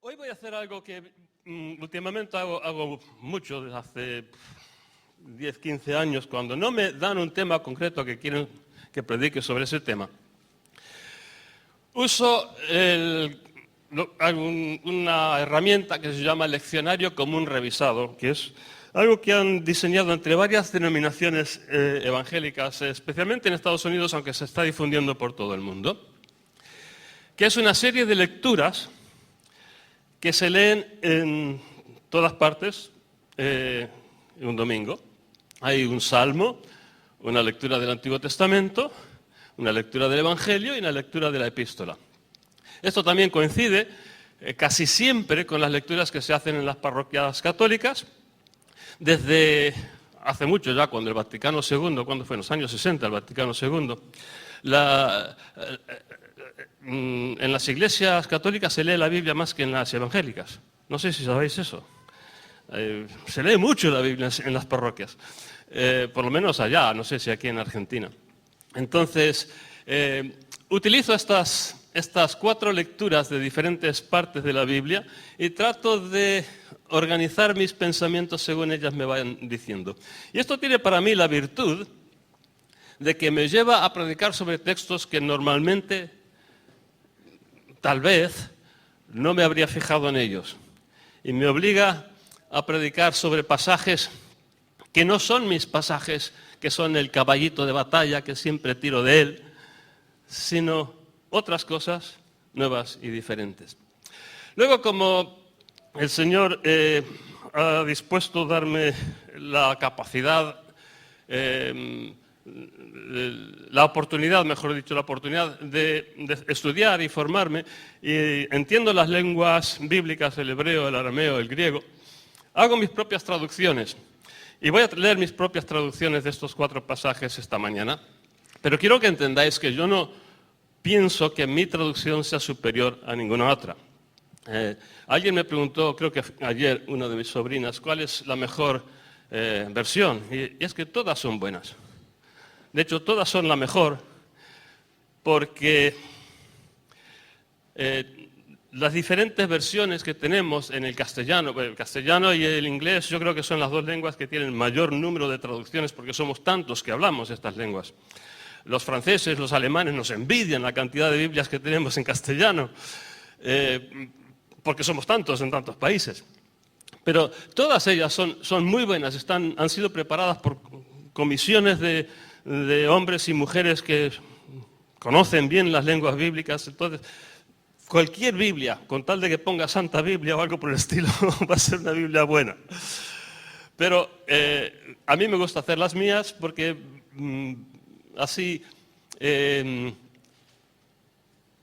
Hoy voy a hacer algo que últimamente hago mucho, desde hace 10, 15 años, cuando no me dan un tema concreto que quieren que predique sobre ese tema. Uso una herramienta que se llama leccionario común revisado, que es algo que han diseñado entre varias denominaciones evangélicas, especialmente en Estados Unidos, aunque se está difundiendo por todo el mundo, que es una serie de lecturas que se leen en todas partes un domingo. Hay un salmo, una lectura del Antiguo Testamento, una lectura del Evangelio y una lectura de la Epístola. Esto también coincide casi siempre con las lecturas que se hacen en las parroquias católicas, desde hace mucho ya, cuando el Vaticano II, cuando fue en los años 60 el Vaticano II, en las iglesias católicas se lee la Biblia más que en las evangélicas. No sé si sabéis eso. Se lee mucho la Biblia en las parroquias, por lo menos allá, no sé si aquí en Argentina. Entonces, utilizo estas 4 lecturas de diferentes partes de la Biblia y trato de organizar mis pensamientos según ellas me vayan diciendo. Y esto tiene para mí la virtud de que me lleva a predicar sobre textos que normalmente, tal vez, no me habría fijado en ellos. Y me obliga a predicar sobre pasajes que no son mis pasajes, que son el caballito de batalla, que siempre tiro de él, sino otras cosas nuevas y diferentes. Luego, como el Señor ha dispuesto darme la capacidad, la oportunidad de estudiar y formarme, y entiendo las lenguas bíblicas, el hebreo, el arameo, el griego, hago mis propias traducciones. Y voy a leer mis propias traducciones de estos 4 pasajes esta mañana. Pero quiero que entendáis que yo no pienso que mi traducción sea superior a ninguna otra. Alguien me preguntó, creo que ayer, una de mis sobrinas, ¿cuál es la mejor versión? Y es que todas son buenas. De hecho, todas son la mejor porque las diferentes versiones que tenemos en el castellano y el inglés, yo creo que son las 2 lenguas que tienen mayor número de traducciones porque somos tantos que hablamos estas lenguas. Los franceses, los alemanes nos envidian la cantidad de Biblias que tenemos en castellano, porque somos tantos en tantos países. Pero todas ellas son muy buenas, han sido preparadas por comisiones de hombres y mujeres que conocen bien las lenguas bíblicas. Entonces, cualquier Biblia, con tal de que ponga Santa Biblia o algo por el estilo, va a ser una Biblia buena. Pero a mí me gusta hacer las mías porque así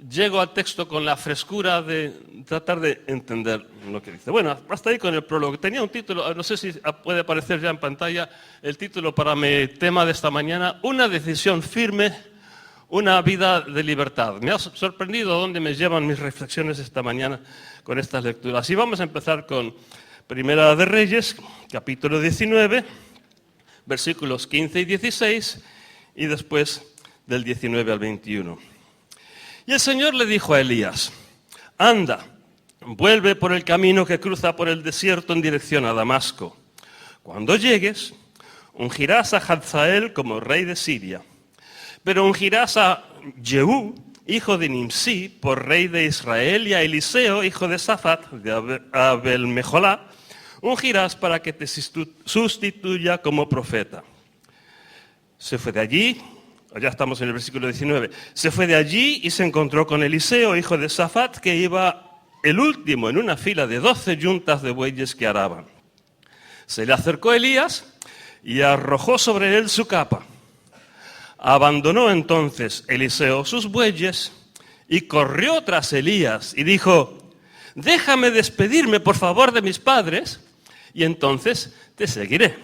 llego al texto con la frescura de tratar de entender lo que dice. Bueno, hasta ahí con el prólogo. Tenía un título, no sé si puede aparecer ya en pantalla, el título para mi tema de esta mañana: una decisión firme, una vida de libertad. Me ha sorprendido dónde me llevan mis reflexiones esta mañana con estas lecturas. Y vamos a empezar con Primera de Reyes, capítulo 19, versículos 15 y 16, y después del 19 al 21. Y el Señor le dijo a Elías: anda, vuelve por el camino que cruza por el desierto en dirección a Damasco. Cuando llegues, ungirás a Hazael como rey de Siria. Pero ungirás a Jehú, hijo de Nimsi, por rey de Israel, y a Eliseo, hijo de Safat, de Abel-Meholá, ungirás para que te sustituya como profeta. Se fue de allí, ya estamos en el versículo 19, se fue de allí y se encontró con Eliseo, hijo de Safat, que iba el último en una fila de 12 yuntas de bueyes que araban. Se le acercó Elías y arrojó sobre él su capa. Abandonó entonces Eliseo sus bueyes y corrió tras Elías y dijo: déjame despedirme por favor de mis padres y entonces te seguiré.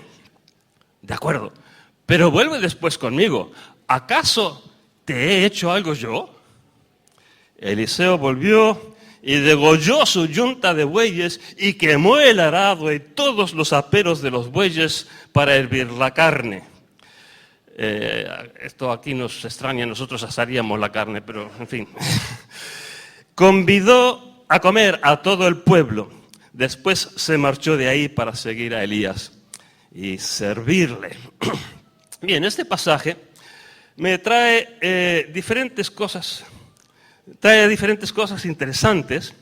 De acuerdo, pero vuelve después conmigo. ¿Acaso te he hecho algo yo? Eliseo volvió y degolló su yunta de bueyes y quemó el arado y todos los aperos de los bueyes para hervir la carne. Esto aquí nos extraña, nosotros asaríamos la carne, pero en fin. Convidó a comer a todo el pueblo. Después se marchó de ahí para seguir a Elías y servirle. Bien, este pasaje me trae diferentes cosas interesantes,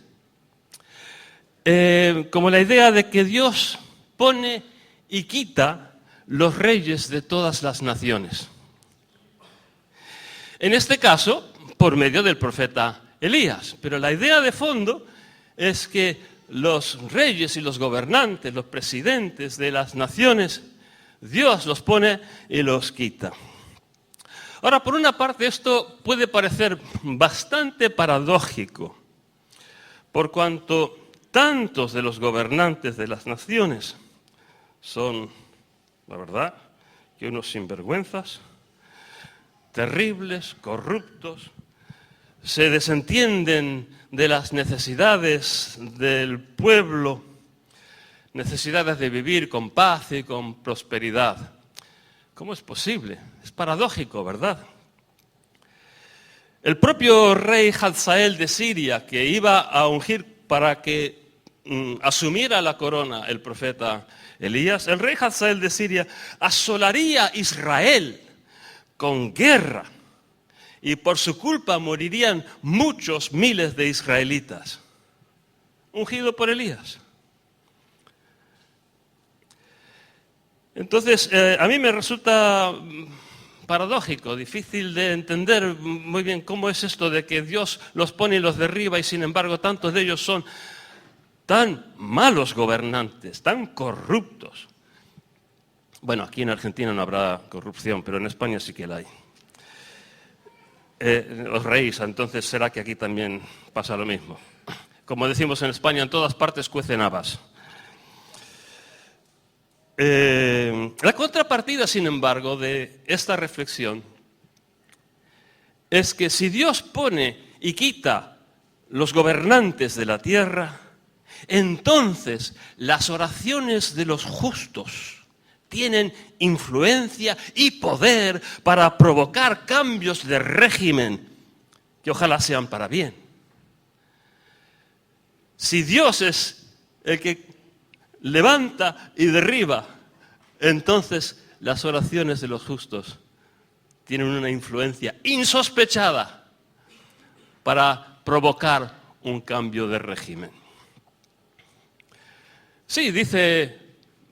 como la idea de que Dios pone y quita los reyes de todas las naciones. En este caso, por medio del profeta Elías. Pero la idea de fondo es que los reyes y los gobernantes, los presidentes de las naciones, Dios los pone y los quita. Ahora, por una parte, esto puede parecer bastante paradójico, por cuanto tantos de los gobernantes de las naciones son, la verdad, que unos sinvergüenzas, terribles, corruptos, se desentienden de las necesidades del pueblo, necesidades de vivir con paz y con prosperidad. ¿Cómo es posible? Es paradójico, ¿verdad? El propio rey Hazael de Siria, que iba a ungir para que asumiera la corona el profeta Elías, el rey Hazael de Siria asolaría Israel con guerra, y por su culpa morirían muchos miles de israelitas, ungido por Elías. Entonces, a mí me resulta paradójico, difícil de entender muy bien cómo es esto de que Dios los pone y los derriba, y sin embargo tantos de ellos son tan malos gobernantes, tan corruptos. Bueno, aquí en Argentina no habrá corrupción, pero en España sí que la hay. Os reís, entonces será que aquí también pasa lo mismo. Como decimos en España, en todas partes cuecen habas. La contrapartida, sin embargo, de esta reflexión es que si Dios pone y quita los gobernantes de la tierra, entonces las oraciones de los justos tienen influencia y poder para provocar cambios de régimen que ojalá sean para bien. Si Dios es el que levanta y derriba, entonces las oraciones de los justos tienen una influencia insospechada para provocar un cambio de régimen. Sí, dice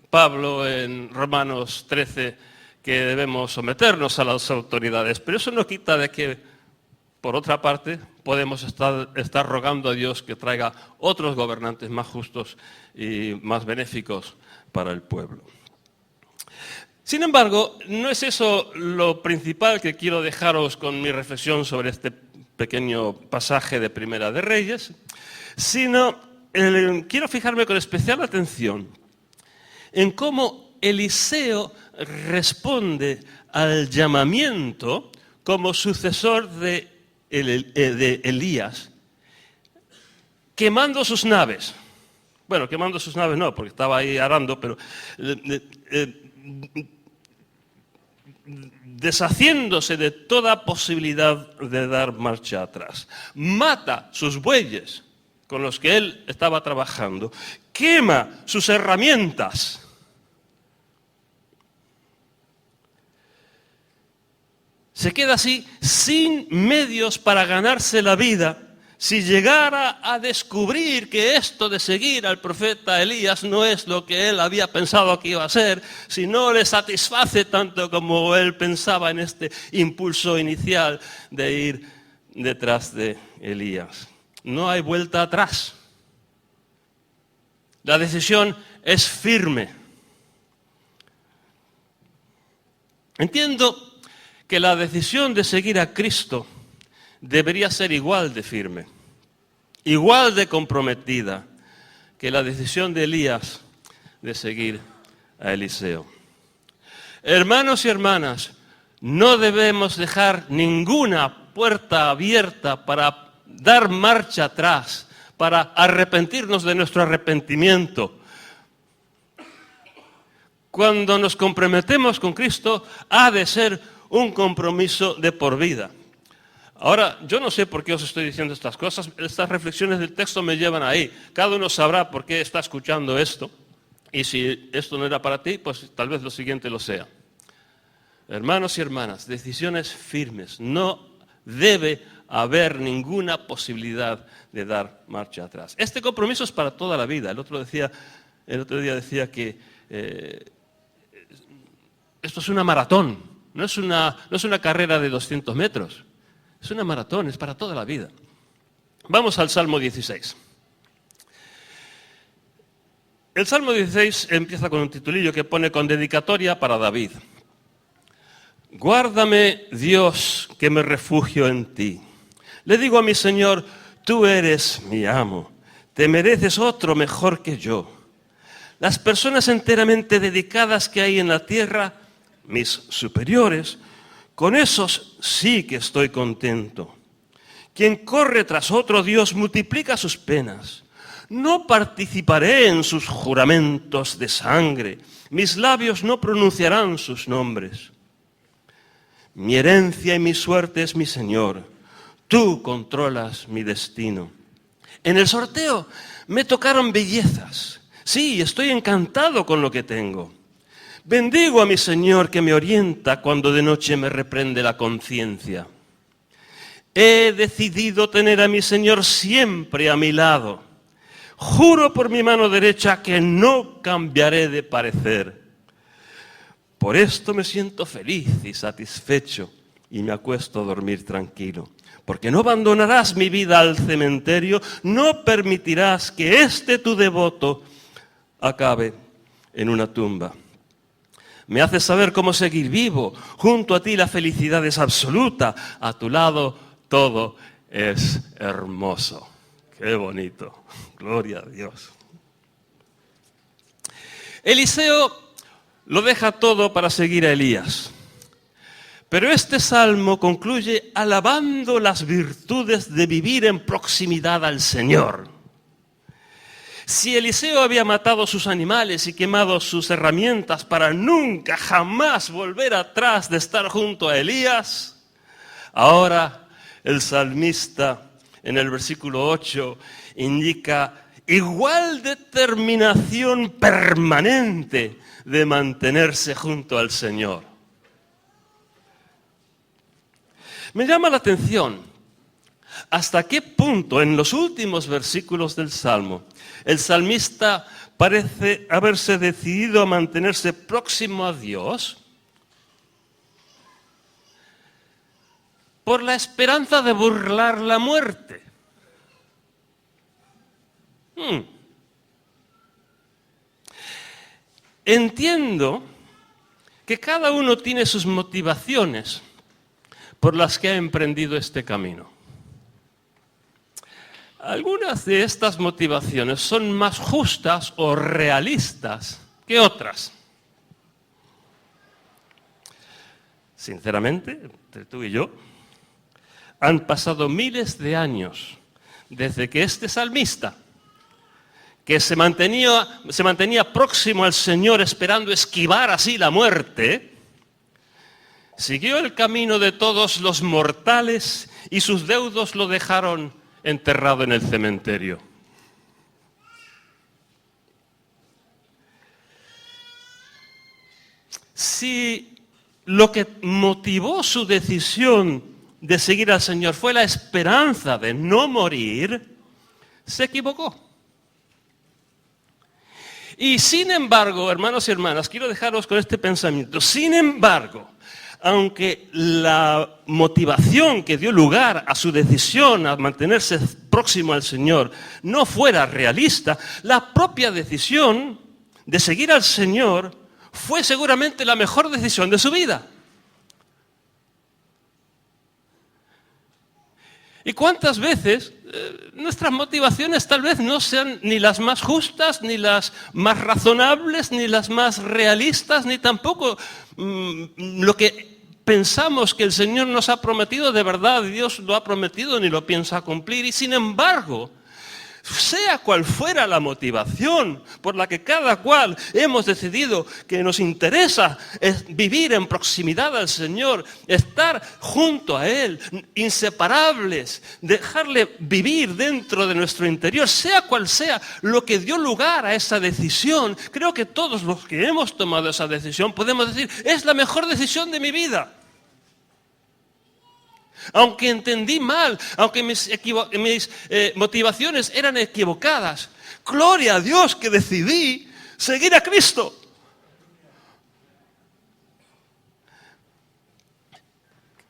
Pablo en Romanos 13 que debemos someternos a las autoridades, pero eso no quita de que, por otra parte, podemos estar rogando a Dios que traiga otros gobernantes más justos y más benéficos para el pueblo. Sin embargo, no es eso lo principal que quiero dejaros con mi reflexión sobre este pequeño pasaje de Primera de Reyes, sino quiero fijarme con especial atención en cómo Eliseo responde al llamamiento como sucesor de Elías, quemando sus naves. Bueno, quemando sus naves no, porque estaba ahí arando, pero deshaciéndose de toda posibilidad de dar marcha atrás. Mata sus bueyes con los que él estaba trabajando, quema sus herramientas. Se queda así sin medios para ganarse la vida. Si llegara a descubrir que esto de seguir al profeta Elías no es lo que él había pensado que iba a ser, si no le satisface tanto como él pensaba en este impulso inicial de ir detrás de Elías, no hay vuelta atrás. La decisión es firme. Entiendo que la decisión de seguir a Cristo debería ser igual de firme, igual de comprometida que la decisión de Elías de seguir a Eliseo. Hermanos y hermanas, no debemos dejar ninguna puerta abierta para dar marcha atrás, para arrepentirnos de nuestro arrepentimiento. Cuando nos comprometemos con Cristo, ha de ser un compromiso de por vida. Ahora, yo no sé por qué os estoy diciendo estas cosas, estas reflexiones del texto me llevan ahí. Cada uno sabrá por qué está escuchando esto, y si esto no era para ti, pues tal vez lo siguiente lo sea. Hermanos y hermanas, decisiones firmes. No debe haber ninguna posibilidad de dar marcha atrás. Este compromiso es para toda la vida. El otro día decía que esto es una maratón, no es una carrera de 200 metros. Es una maratón, es para toda la vida. Vamos al Salmo 16. El Salmo 16 empieza con un titulillo que pone con dedicatoria para David. Guárdame, Dios, que me refugio en ti. Le digo a mi Señor, tú eres mi amo, te mereces otro mejor que yo. Las personas enteramente dedicadas que hay en la tierra, mis superiores, con esos sí que estoy contento. Quien corre tras otro Dios multiplica sus penas. No participaré en sus juramentos de sangre. Mis labios no pronunciarán sus nombres. Mi herencia y mi suerte es mi Señor. Tú controlas mi destino. En el sorteo me tocaron bellezas. Sí, estoy encantado con lo que tengo. Bendigo a mi Señor que me orienta cuando de noche me reprende la conciencia. He decidido tener a mi Señor siempre a mi lado. Juro por mi mano derecha que no cambiaré de parecer. Por esto me siento feliz y satisfecho y me acuesto a dormir tranquilo. Porque no abandonarás mi vida al cementerio, no permitirás que este tu devoto acabe en una tumba. Me haces saber cómo seguir vivo. Junto a ti la felicidad es absoluta. A tu lado todo es hermoso. Qué bonito. Gloria a Dios. Eliseo lo deja todo para seguir a Elías. Pero este salmo concluye alabando las virtudes de vivir en proximidad al Señor. Si Eliseo había matado sus animales y quemado sus herramientas para nunca, jamás volver atrás de estar junto a Elías, ahora el salmista en el versículo 8 indica igual determinación permanente de mantenerse junto al Señor. Me llama la atención hasta qué punto en los últimos versículos del Salmo el salmista parece haberse decidido a mantenerse próximo a Dios por la esperanza de burlar la muerte. Entiendo que cada uno tiene sus motivaciones por las que ha emprendido este camino. Algunas de estas motivaciones son más justas o realistas que otras. Sinceramente, entre tú y yo, han pasado miles de años desde que este salmista, que se mantenía próximo al Señor esperando esquivar así la muerte, siguió el camino de todos los mortales y sus deudos lo dejaron enterrado en el cementerio. Si lo que motivó su decisión de seguir al Señor fue la esperanza de no morir, se equivocó. Y sin embargo, hermanos y hermanas, quiero dejaros con este pensamiento. Sin embargo, aunque la motivación que dio lugar a su decisión a mantenerse próximo al Señor no fuera realista, la propia decisión de seguir al Señor fue seguramente la mejor decisión de su vida. ¿Y cuántas veces nuestras motivaciones tal vez no sean ni las más justas, ni las más razonables, ni las más realistas, ni tampoco lo que pensamos que el Señor nos ha prometido de verdad, Dios lo ha prometido ni lo piensa cumplir? Y sin embargo, sea cual fuera la motivación por la que cada cual hemos decidido que nos interesa es vivir en proximidad al Señor, estar junto a Él, inseparables, dejarle vivir dentro de nuestro interior, sea cual sea lo que dio lugar a esa decisión, creo que todos los que hemos tomado esa decisión podemos decir, es la mejor decisión de mi vida. Aunque entendí mal, aunque mis motivaciones eran equivocadas, gloria a Dios que decidí seguir a Cristo.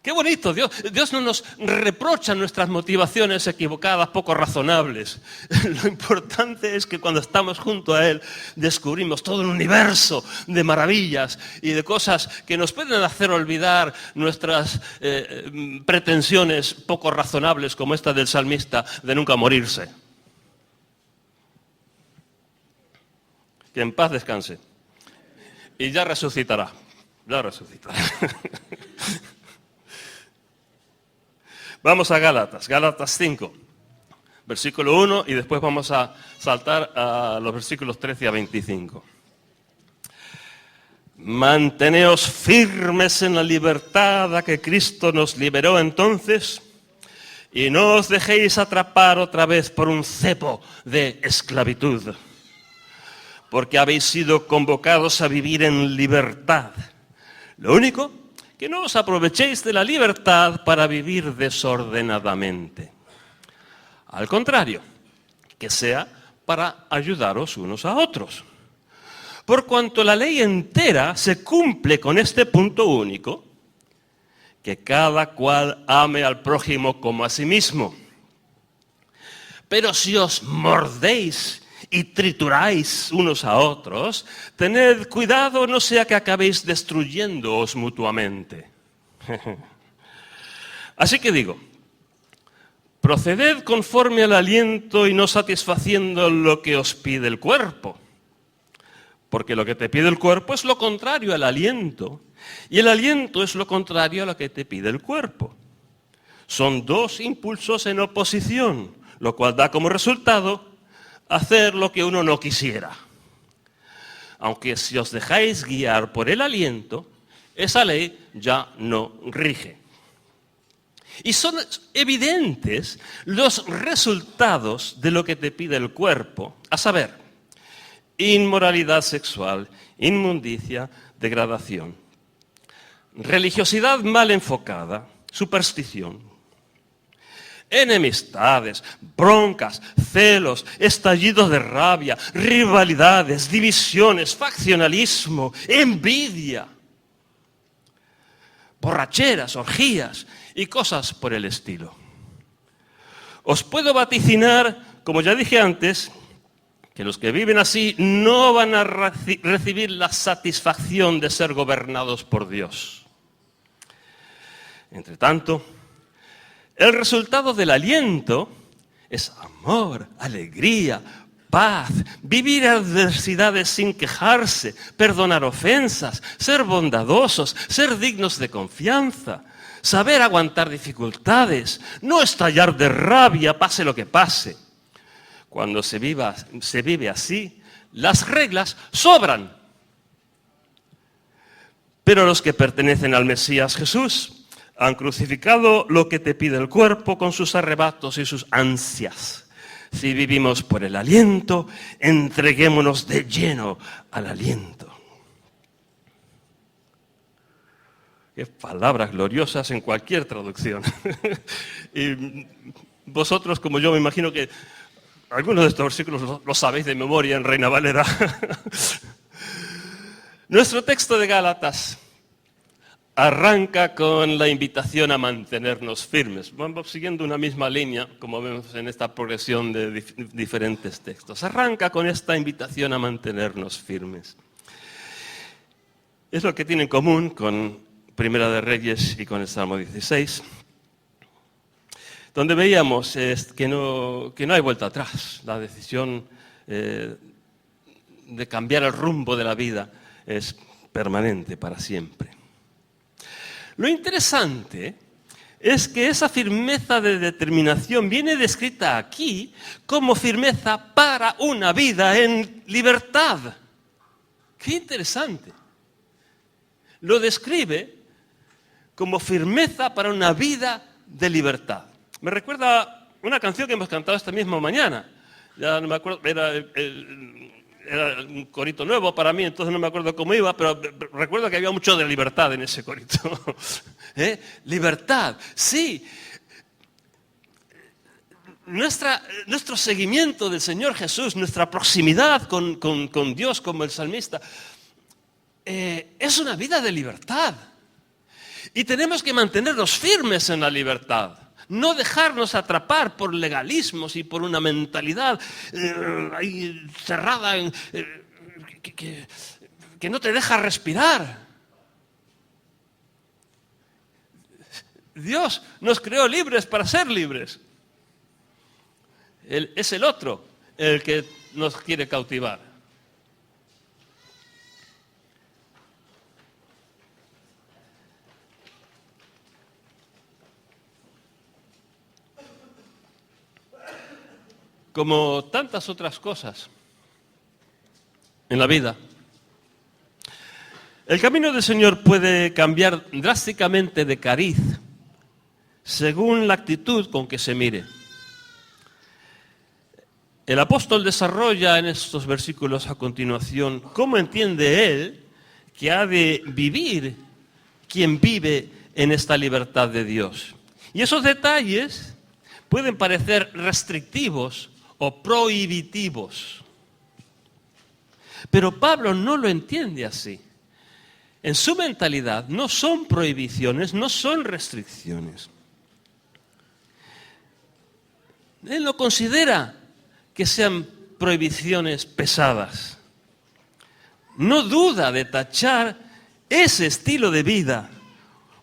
Qué bonito, Dios no nos reprocha nuestras motivaciones equivocadas, poco razonables. Lo importante es que cuando estamos junto a Él descubrimos todo un universo de maravillas y de cosas que nos pueden hacer olvidar nuestras pretensiones poco razonables, como esta del salmista de nunca morirse. Que en paz descanse. Y ya resucitará. Ya resucitará. Vamos a Gálatas 5, versículo 1, y después vamos a saltar a los versículos 13 a 25. Manteneos firmes en la libertad a que Cristo nos liberó entonces, y no os dejéis atrapar otra vez por un cepo de esclavitud, porque habéis sido convocados a vivir en libertad. Lo único, que no os aprovechéis de la libertad para vivir desordenadamente. Al contrario, que sea para ayudaros unos a otros. Por cuanto la ley entera se cumple con este punto único, que cada cual ame al prójimo como a sí mismo. Pero si os mordéis y trituráis unos a otros, tened cuidado, no sea que acabéis destruyéndoos mutuamente. Así que digo, proceded conforme al aliento y no satisfaciendo lo que os pide el cuerpo. Porque lo que te pide el cuerpo es lo contrario al aliento, y el aliento es lo contrario a lo que te pide el cuerpo. Son dos impulsos en oposición, lo cual da como resultado hacer lo que uno no quisiera. Aunque si os dejáis guiar por el aliento, esa ley ya no rige. Y son evidentes los resultados de lo que te pide el cuerpo, a saber, inmoralidad sexual, inmundicia, degradación, religiosidad mal enfocada, superstición, enemistades, broncas, celos, estallidos de rabia, rivalidades, divisiones, faccionalismo, envidia, borracheras, orgías y cosas por el estilo. Os puedo vaticinar, como ya dije antes, que los que viven así no van a recibir la satisfacción de ser gobernados por Dios. Entre tanto, el resultado del aliento es amor, alegría, paz, vivir adversidades sin quejarse, perdonar ofensas, ser bondadosos, ser dignos de confianza, saber aguantar dificultades, no estallar de rabia pase lo que pase. Cuando se vive así, las reglas sobran. Pero los que pertenecen al Mesías Jesús han crucificado lo que te pide el cuerpo con sus arrebatos y sus ansias. Si vivimos por el aliento, entreguémonos de lleno al aliento. Qué palabras gloriosas en cualquier traducción. Y vosotros, como yo, me imagino que algunos de estos versículos los sabéis de memoria en Reina Valera. Nuestro texto de Gálatas arranca con la invitación a mantenernos firmes. Vamos siguiendo una misma línea, como vemos en esta progresión de diferentes textos. Arranca con esta invitación a mantenernos firmes. Es lo que tiene en común con Primera de Reyes y con el Salmo 16, donde veíamos que no hay vuelta atrás. La decisión de cambiar el rumbo de la vida es permanente para siempre. Lo interesante es que esa firmeza de determinación viene descrita aquí como firmeza para una vida en libertad. ¡Qué interesante! Lo describe como firmeza para una vida de libertad. Me recuerda una canción que hemos cantado esta misma mañana. Ya no me acuerdo, era un corito nuevo para mí, entonces no me acuerdo cómo iba, pero recuerdo que había mucho de libertad en ese corito. Libertad, sí. Nuestro seguimiento del Señor Jesús, nuestra proximidad con Dios como el salmista, es una vida de libertad. Y tenemos que mantenernos firmes en la libertad. No dejarnos atrapar por legalismos y por una mentalidad ahí cerrada que no te deja respirar. Dios nos creó libres para ser libres. Es el otro el que nos quiere cautivar. Como tantas otras cosas en la vida, el camino del Señor puede cambiar drásticamente de cariz según la actitud con que se mire. El apóstol desarrolla en estos versículos a continuación cómo entiende él que ha de vivir quien vive en esta libertad de Dios. Y esos detalles pueden parecer restrictivos o prohibitivos. Pero Pablo no lo entiende así. En su mentalidad no son prohibiciones, no son restricciones. Él no considera que sean prohibiciones pesadas. No duda de tachar ese estilo de vida,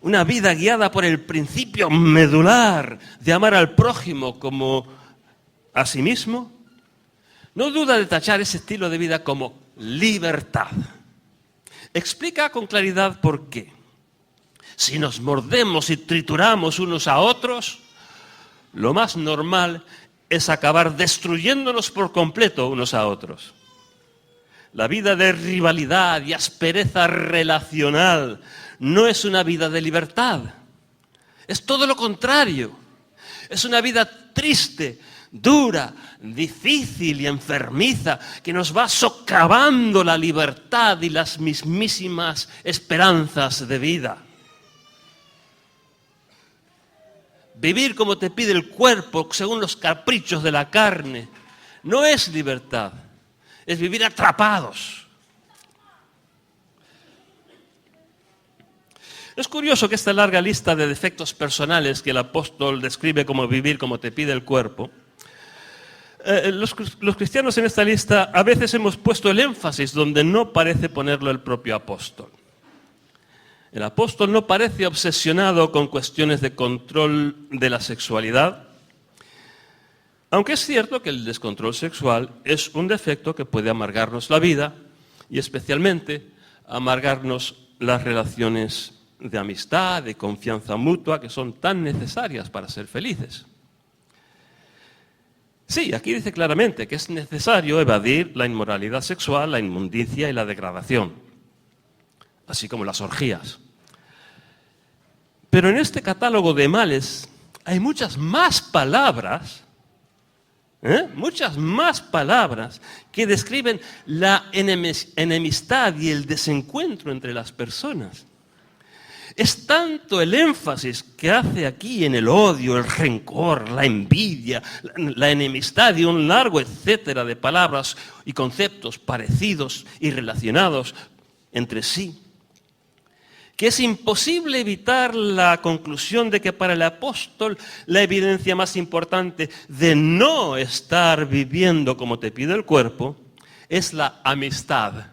una vida guiada por el principio medular de amar al prójimo como a sí mismo. No duda de tachar ese estilo de vida como libertad. Explica con claridad por qué. Si nos mordemos y trituramos unos a otros, lo más normal es acabar destruyéndonos por completo unos a otros. La vida de rivalidad y aspereza relacional no es una vida de libertad. Es todo lo contrario. Es una vida triste, dura, difícil y enfermiza, que nos va socavando la libertad y las mismísimas esperanzas de vida. Vivir como te pide el cuerpo, según los caprichos de la carne, no es libertad, es vivir atrapados. Es curioso que esta larga lista de defectos personales que el apóstol describe como vivir como te pide el cuerpo, los cristianos en esta lista a veces hemos puesto el énfasis donde no parece ponerlo el propio apóstol. El apóstol no parece obsesionado con cuestiones de control de la sexualidad, aunque es cierto que el descontrol sexual es un defecto que puede amargarnos la vida y especialmente amargarnos las relaciones de amistad, de confianza mutua, que son tan necesarias para ser felices. Sí, aquí dice claramente que es necesario evadir la inmoralidad sexual, la inmundicia y la degradación, así como las orgías. Pero en este catálogo de males hay muchas más palabras que describen la enemistad y el desencuentro entre las personas. Es tanto el énfasis que hace aquí en el odio, el rencor, la envidia, la enemistad y un largo etcétera de palabras y conceptos parecidos y relacionados entre sí, que es imposible evitar la conclusión de que para el apóstol la evidencia más importante de no estar viviendo como te pide el cuerpo es la amistad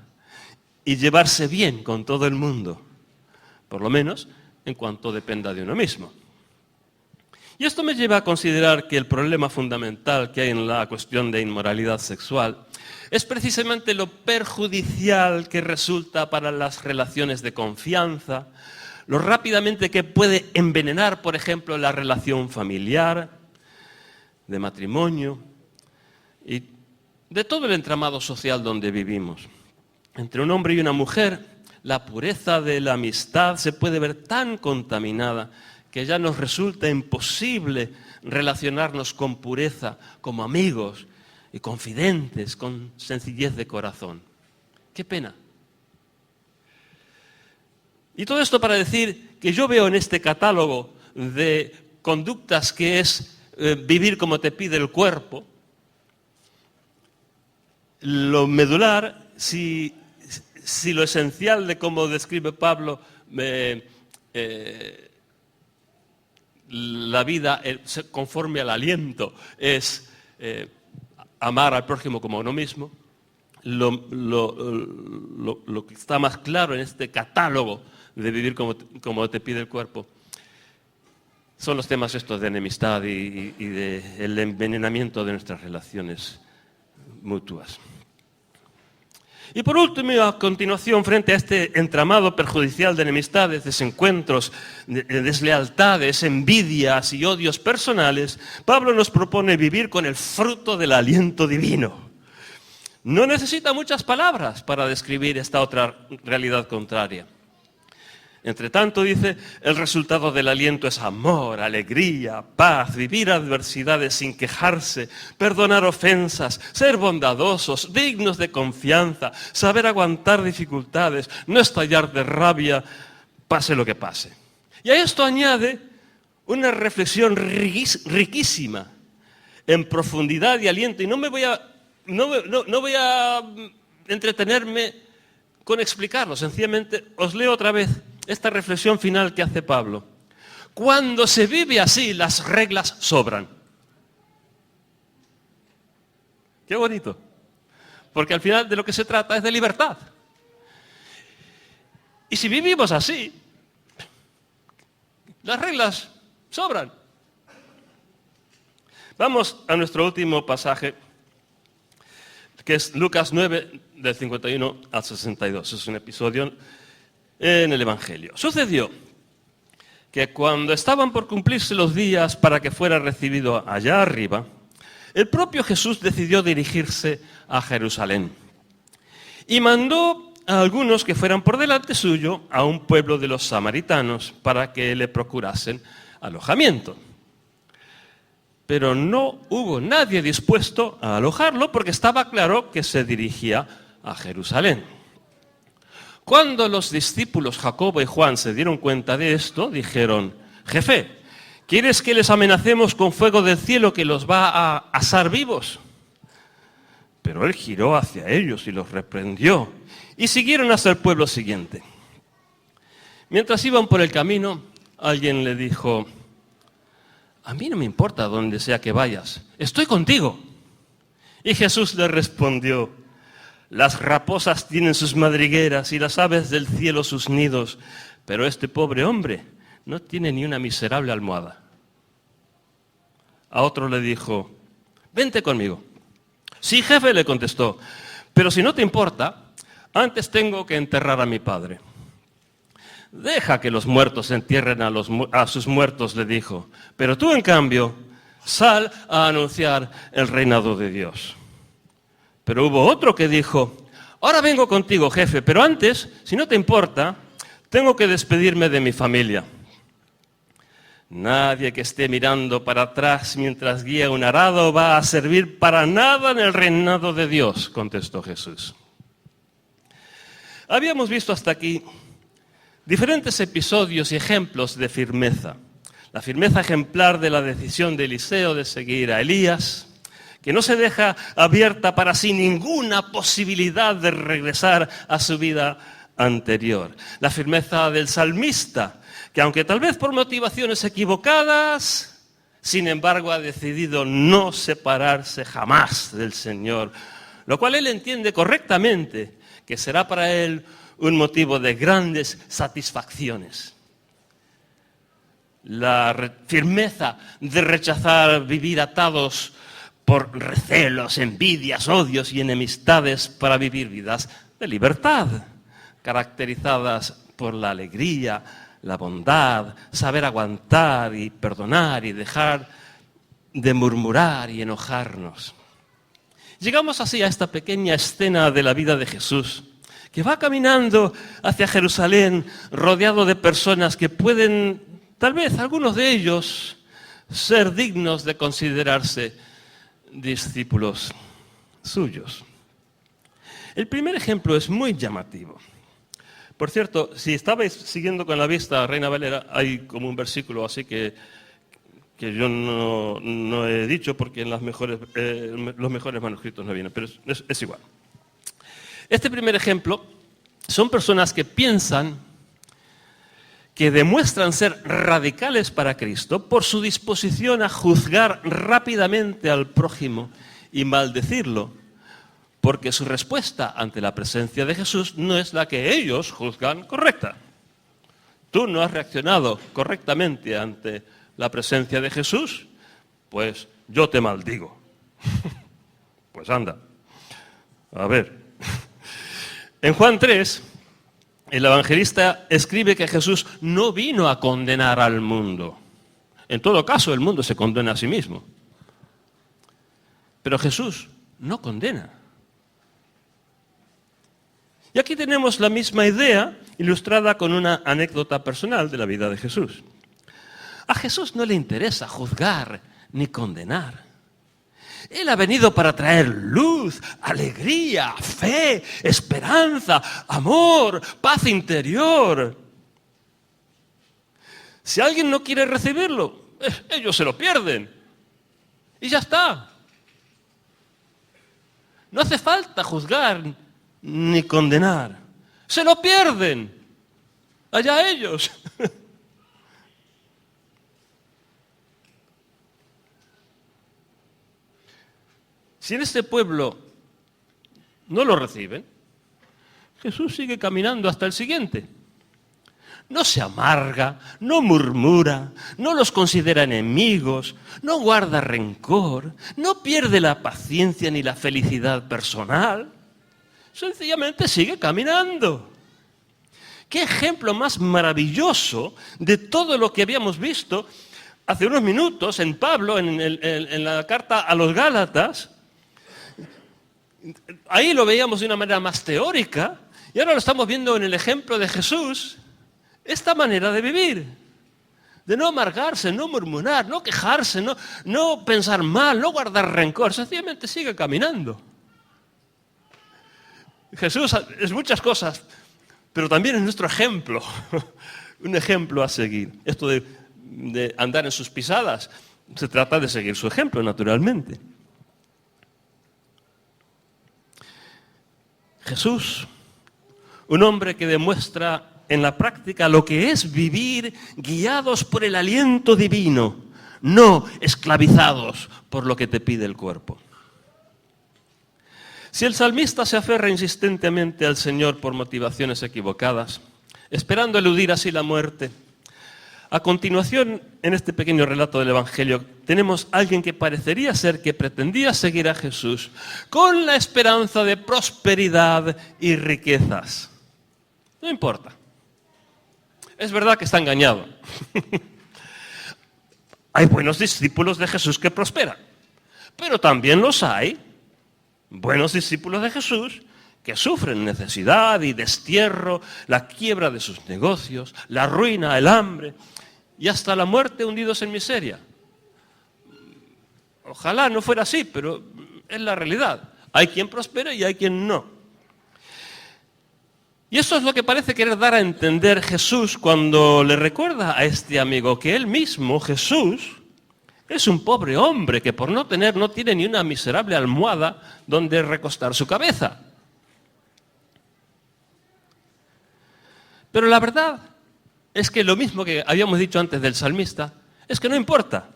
y llevarse bien con todo el mundo, por lo menos en cuanto dependa de uno mismo. Y esto me lleva a considerar que el problema fundamental que hay en la cuestión de inmoralidad sexual es precisamente lo perjudicial que resulta para las relaciones de confianza, lo rápidamente que puede envenenar, por ejemplo, la relación familiar, de matrimonio y de todo el entramado social donde vivimos. Entre un hombre y una mujer, la pureza de la amistad se puede ver tan contaminada que ya nos resulta imposible relacionarnos con pureza como amigos y confidentes, con sencillez de corazón. ¡Qué pena! Y todo esto para decir que yo veo en este catálogo de conductas que es vivir como te pide el cuerpo, lo medular, si lo esencial de cómo describe Pablo la vida conforme al aliento es amar al prójimo como a uno mismo, lo que está más claro en este catálogo de vivir como te pide el cuerpo son los temas estos de enemistad y del envenenamiento de nuestras relaciones mutuas. Y por último, a continuación, frente a este entramado perjudicial de enemistades, desencuentros, deslealtades, envidias y odios personales, Pablo nos propone vivir con el fruto del aliento divino. No necesita muchas palabras para describir esta otra realidad contraria. Entre tanto, dice, el resultado del aliento es amor, alegría, paz, vivir adversidades sin quejarse, perdonar ofensas, ser bondadosos, dignos de confianza, saber aguantar dificultades, no estallar de rabia, pase lo que pase. Y a esto añade una reflexión riquísima, en profundidad y aliento. Y no voy a entretenerme con explicarlo, sencillamente os leo otra vez esta reflexión final que hace Pablo. Cuando se vive así, las reglas sobran. Qué bonito. Porque al final de lo que se trata es de libertad. Y si vivimos así, las reglas sobran. Vamos a nuestro último pasaje, que es Lucas 9, del 51 al 62. Es un episodio en el Evangelio. Sucedió que cuando estaban por cumplirse los días para que fuera recibido allá arriba, el propio Jesús decidió dirigirse a Jerusalén y mandó a algunos que fueran por delante suyo a un pueblo de los samaritanos para que le procurasen alojamiento. Pero no hubo nadie dispuesto a alojarlo porque estaba claro que se dirigía a Jerusalén. Cuando los discípulos Jacobo y Juan se dieron cuenta de esto, dijeron: «Jefe, ¿quieres que les amenacemos con fuego del cielo que los va a asar vivos?» Pero él giró hacia ellos y los reprendió, y siguieron hasta el pueblo siguiente. Mientras iban por el camino, alguien le dijo: «A mí no me importa dónde sea que vayas, estoy contigo». Y Jesús le respondió: «Las raposas tienen sus madrigueras y las aves del cielo sus nidos, pero este pobre hombre no tiene ni una miserable almohada». A otro le dijo: «Vente conmigo». «Sí, jefe», le contestó, «pero si no te importa, antes tengo que enterrar a mi padre». «Deja que los muertos entierren a sus muertos», le dijo, «pero tú, en cambio, sal a anunciar el reinado de Dios». Pero hubo otro que dijo: «Ahora vengo contigo, jefe, pero antes, si no te importa, tengo que despedirme de mi familia». «Nadie que esté mirando para atrás mientras guía un arado va a servir para nada en el reinado de Dios», contestó Jesús. Habíamos visto hasta aquí diferentes episodios y ejemplos de firmeza. La firmeza ejemplar de la decisión de Eliseo de seguir a Elías, que no se deja abierta para sí ninguna posibilidad de regresar a su vida anterior. La firmeza del salmista, que aunque tal vez por motivaciones equivocadas, sin embargo ha decidido no separarse jamás del Señor, lo cual él entiende correctamente que será para él un motivo de grandes satisfacciones. La firmeza de rechazar vivir atados por recelos, envidias, odios y enemistades para vivir vidas de libertad, caracterizadas por la alegría, la bondad, saber aguantar y perdonar y dejar de murmurar y enojarnos. Llegamos así a esta pequeña escena de la vida de Jesús, que va caminando hacia Jerusalén rodeado de personas que pueden, tal vez algunos de ellos, ser dignos de considerarse discípulos suyos. El primer ejemplo es muy llamativo. Por cierto, si estabais siguiendo con la vista Reina Valera, hay como un versículo así que yo no he dicho porque en los mejores manuscritos no vienen, pero es igual. Este primer ejemplo son personas que piensan que demuestran ser radicales para Cristo por su disposición a juzgar rápidamente al prójimo y maldecirlo, porque su respuesta ante la presencia de Jesús no es la que ellos juzgan correcta. Tú no has reaccionado correctamente ante la presencia de Jesús, pues yo te maldigo. Pues anda, a ver. En Juan 3, el evangelista escribe que Jesús no vino a condenar al mundo. En todo caso, el mundo se condena a sí mismo. Pero Jesús no condena. Y aquí tenemos la misma idea ilustrada con una anécdota personal de la vida de Jesús. A Jesús no le interesa juzgar ni condenar. Él ha venido para traer luz, alegría, fe, esperanza, amor, paz interior. Si alguien no quiere recibirlo, ellos se lo pierden. Y ya está. No hace falta juzgar ni condenar. Se lo pierden. Allá ellos. Si en este pueblo no lo reciben, Jesús sigue caminando hasta el siguiente. No se amarga, no murmura, no los considera enemigos, no guarda rencor, no pierde la paciencia ni la felicidad personal. Sencillamente sigue caminando. ¡Qué ejemplo más maravilloso de todo lo que habíamos visto hace unos minutos en Pablo, en la carta a los Gálatas! Ahí lo veíamos de una manera más teórica y ahora lo estamos viendo en el ejemplo de Jesús. Esta manera de vivir, de no amargarse, no murmurar, no quejarse, no pensar mal, no guardar rencor, sencillamente sigue caminando. Jesús es muchas cosas, pero también es nuestro ejemplo, un ejemplo a seguir. Esto de andar en sus pisadas, se trata de seguir su ejemplo, naturalmente. Jesús, un hombre que demuestra en la práctica lo que es vivir guiados por el aliento divino, no esclavizados por lo que te pide el cuerpo. Si el salmista se aferra insistentemente al Señor por motivaciones equivocadas, esperando eludir así la muerte, a continuación, en este pequeño relato del Evangelio, tenemos a alguien que parecería ser que pretendía seguir a Jesús con la esperanza de prosperidad y riquezas. No importa. Es verdad que está engañado. Hay buenos discípulos de Jesús que prosperan, pero también los hay buenos discípulos de Jesús que sufren necesidad y destierro, la quiebra de sus negocios, la ruina, el hambre y hasta la muerte hundidos en miseria. Ojalá no fuera así, pero es la realidad. Hay quien prospera y hay quien no. Y eso es lo que parece querer dar a entender Jesús cuando le recuerda a este amigo que él mismo, Jesús, es un pobre hombre que por no tiene ni una miserable almohada donde recostar su cabeza. Pero la verdad es que lo mismo que habíamos dicho antes del salmista, es que no importa.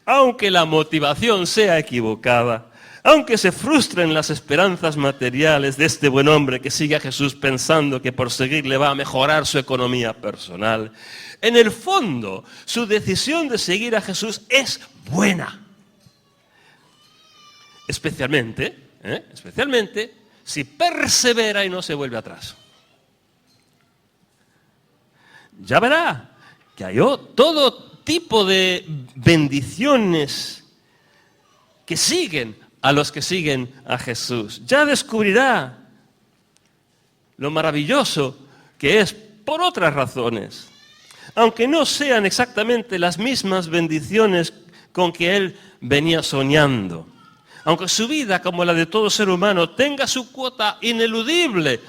Aunque la motivación sea equivocada, aunque se frustren las esperanzas materiales de este buen hombre que sigue a Jesús pensando que por seguirle va a mejorar su economía personal, en el fondo su decisión de seguir a Jesús es buena. Especialmente si persevera y no se vuelve atrás. ya verá que hay todo tipo de bendiciones que siguen a los que siguen a Jesús. Ya descubrirá lo maravilloso que es por otras razones. Aunque no sean exactamente las mismas bendiciones con que él venía soñando. Aunque su vida, como la de todo ser humano, tenga su cuota ineludible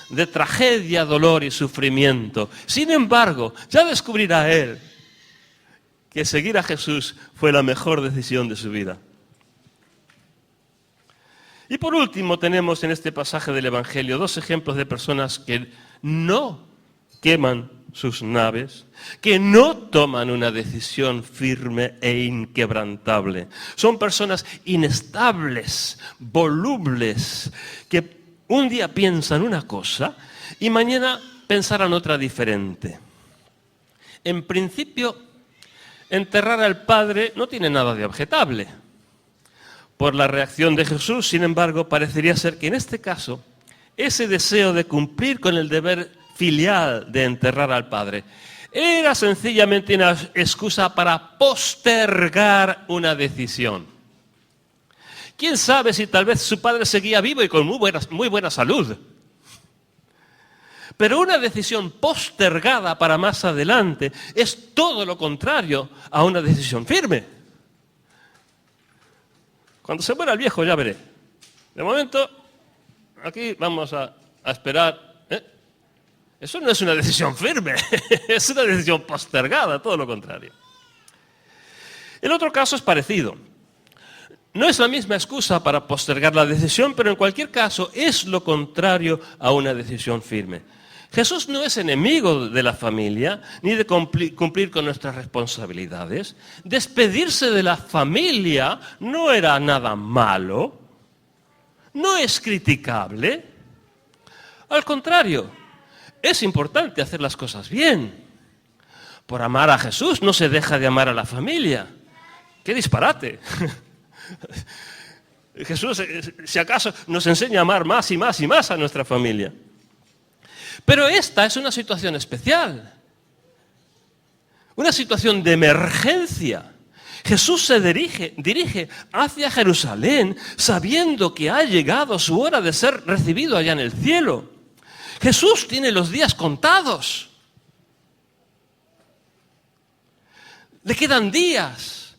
de tragedia, dolor y sufrimiento. Sin embargo, ya descubrirá él que seguir a Jesús fue la mejor decisión de su vida. Y por último tenemos en este pasaje del Evangelio 2 ejemplos de personas que no queman sus naves, que no toman una decisión firme e inquebrantable. Son personas inestables, volubles, que un día piensan una cosa y mañana pensarán otra diferente. En principio, enterrar al Padre no tiene nada de objetable. Por la reacción de Jesús, sin embargo, parecería ser que en este caso, ese deseo de cumplir con el deber filial de enterrar al Padre era sencillamente una excusa para postergar una decisión. ¿Quién sabe si tal vez su padre seguía vivo y con muy buena salud? Pero una decisión postergada para más adelante es todo lo contrario a una decisión firme. Cuando se muera el viejo ya veré. De momento, aquí vamos a esperar. Eso no es una decisión firme, es una decisión postergada, todo lo contrario. El otro caso es parecido. No es la misma excusa para postergar la decisión, pero en cualquier caso es lo contrario a una decisión firme. Jesús no es enemigo de la familia, ni de cumplir con nuestras responsabilidades. Despedirse de la familia no era nada malo, no es criticable. Al contrario, es importante hacer las cosas bien. Por amar a Jesús no se deja de amar a la familia. ¡Qué disparate! Jesús, si acaso, nos enseña a amar más y más y más a nuestra familia. Pero esta es una situación especial, una situación de emergencia. Jesús se dirige hacia Jerusalén sabiendo que ha llegado su hora de ser recibido allá en el cielo. Jesús tiene los días contados. Le quedan días,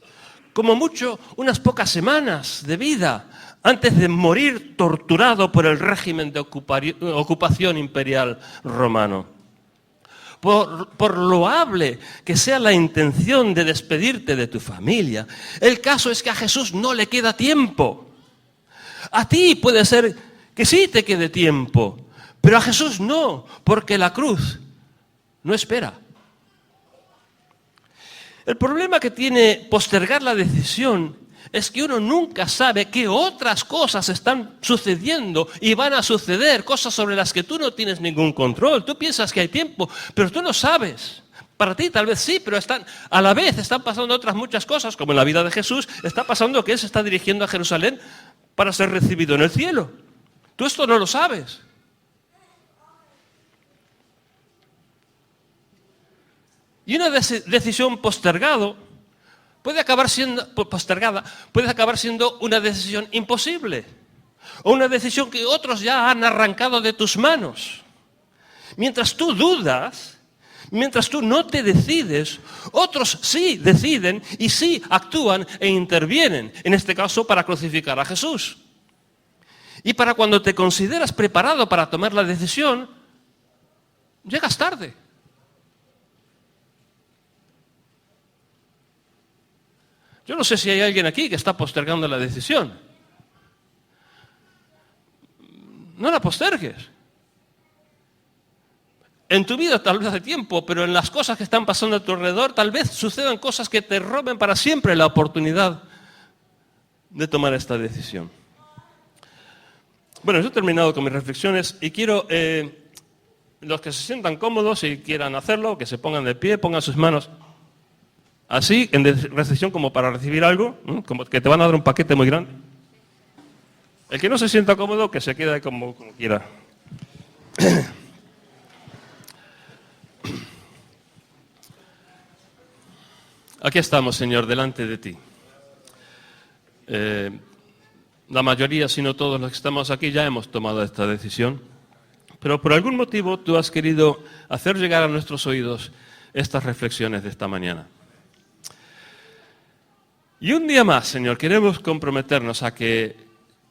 como mucho unas pocas semaas de vida, antes de morir torturado por el régimen de ocupación imperial romano. Por loable que sea la intención de despedirte de tu familia, el caso es que a Jesús no le queda tiempo. A ti puede ser que sí te quede tiempo, pero a Jesús no, porque la cruz no espera. El problema que tiene postergar la decisión es que uno nunca sabe qué otras cosas están sucediendo y van a suceder, cosas sobre las que tú no tienes ningún control. Tú piensas que hay tiempo, pero tú no sabes. Para ti tal vez sí, pero a la vez están pasando otras muchas cosas, como en la vida de Jesús, está pasando que Él se está dirigiendo a Jerusalén para ser recibido en el cielo. Tú esto no lo sabes. Y una decisión postergada puede acabar siendo una decisión imposible. O una decisión que otros ya han arrancado de tus manos. Mientras tú dudas, mientras tú no te decides, otros sí deciden y sí actúan e intervienen. En este caso, para crucificar a Jesús. Y para cuando te consideras preparado para tomar la decisión, llegas tarde. Yo no sé si hay alguien aquí que está postergando la decisión. No la postergues. En tu vida tal vez hace tiempo, pero en las cosas que están pasando a tu alrededor, tal vez sucedan cosas que te roben para siempre la oportunidad de tomar esta decisión. Bueno, yo he terminado con mis reflexiones y quiero, los que se sientan cómodos y quieran hacerlo, que se pongan de pie, pongan sus manos así, en recepción como para recibir algo, como que te van a dar un paquete muy grande. El que no se sienta cómodo, que se quede como quiera. Aquí estamos, Señor, delante de ti. La mayoría, si no todos los que estamos aquí, ya hemos tomado esta decisión. Pero por algún motivo tú has querido hacer llegar a nuestros oídos estas reflexiones de esta mañana. Y un día más, Señor, queremos comprometernos a que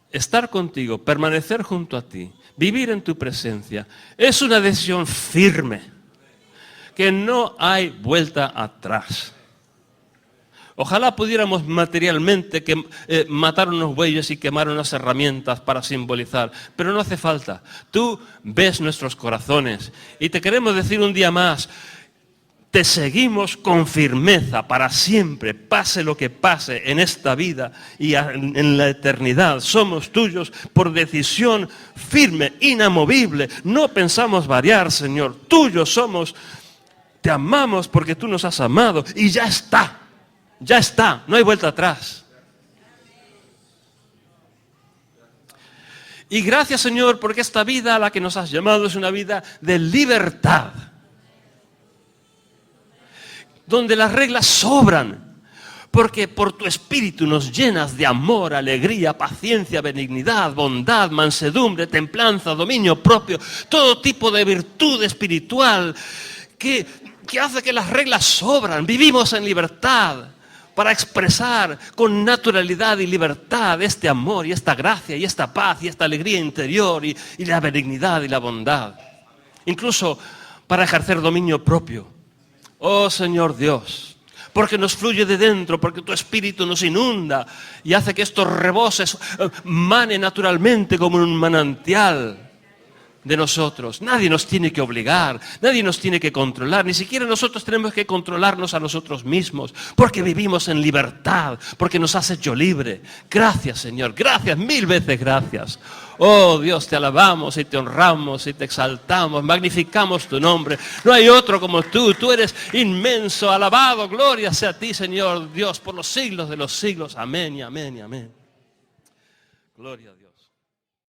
estar contigo, permanecer junto a ti, vivir en tu presencia, es una decisión firme, que no hay vuelta atrás. Ojalá pudiéramos materialmente matar unos bueyes y quemar unas herramientas para simbolizar, pero no hace falta. Tú ves nuestros corazones y te queremos decir un día más, te seguimos con firmeza para siempre, pase lo que pase en esta vida y en la eternidad. Somos tuyos por decisión firme, inamovible. No pensamos variar, Señor. Tuyos somos. Te amamos porque tú nos has amado y ya está. Ya está, no hay vuelta atrás. Y gracias, Señor, porque esta vida a la que nos has llamado es una vida de libertad, donde las reglas sobran, porque por tu Espíritu nos llenas de amor, alegría, paciencia, benignidad, bondad, mansedumbre, templanza, dominio propio, todo tipo de virtud espiritual que hace que las reglas sobran. Vivimos en libertad para expresar con naturalidad y libertad este amor y esta gracia y esta paz y esta alegría interior y la benignidad y la bondad. Incluso para ejercer dominio propio. Oh Señor Dios, porque nos fluye de dentro, porque tu Espíritu nos inunda y hace que estos reboses manen naturalmente como un manantial de nosotros. Nadie nos tiene que obligar, nadie nos tiene que controlar, ni siquiera nosotros tenemos que controlarnos a nosotros mismos, porque vivimos en libertad, porque nos has hecho libre. Gracias, Señor, gracias, mil veces gracias. Oh Dios, te alabamos y te honramos y te exaltamos, magnificamos tu nombre. No hay otro como tú eres inmenso, alabado, gloria sea a ti, Señor Dios, por los siglos de los siglos. Amén y amén y amén. Gloria a Dios.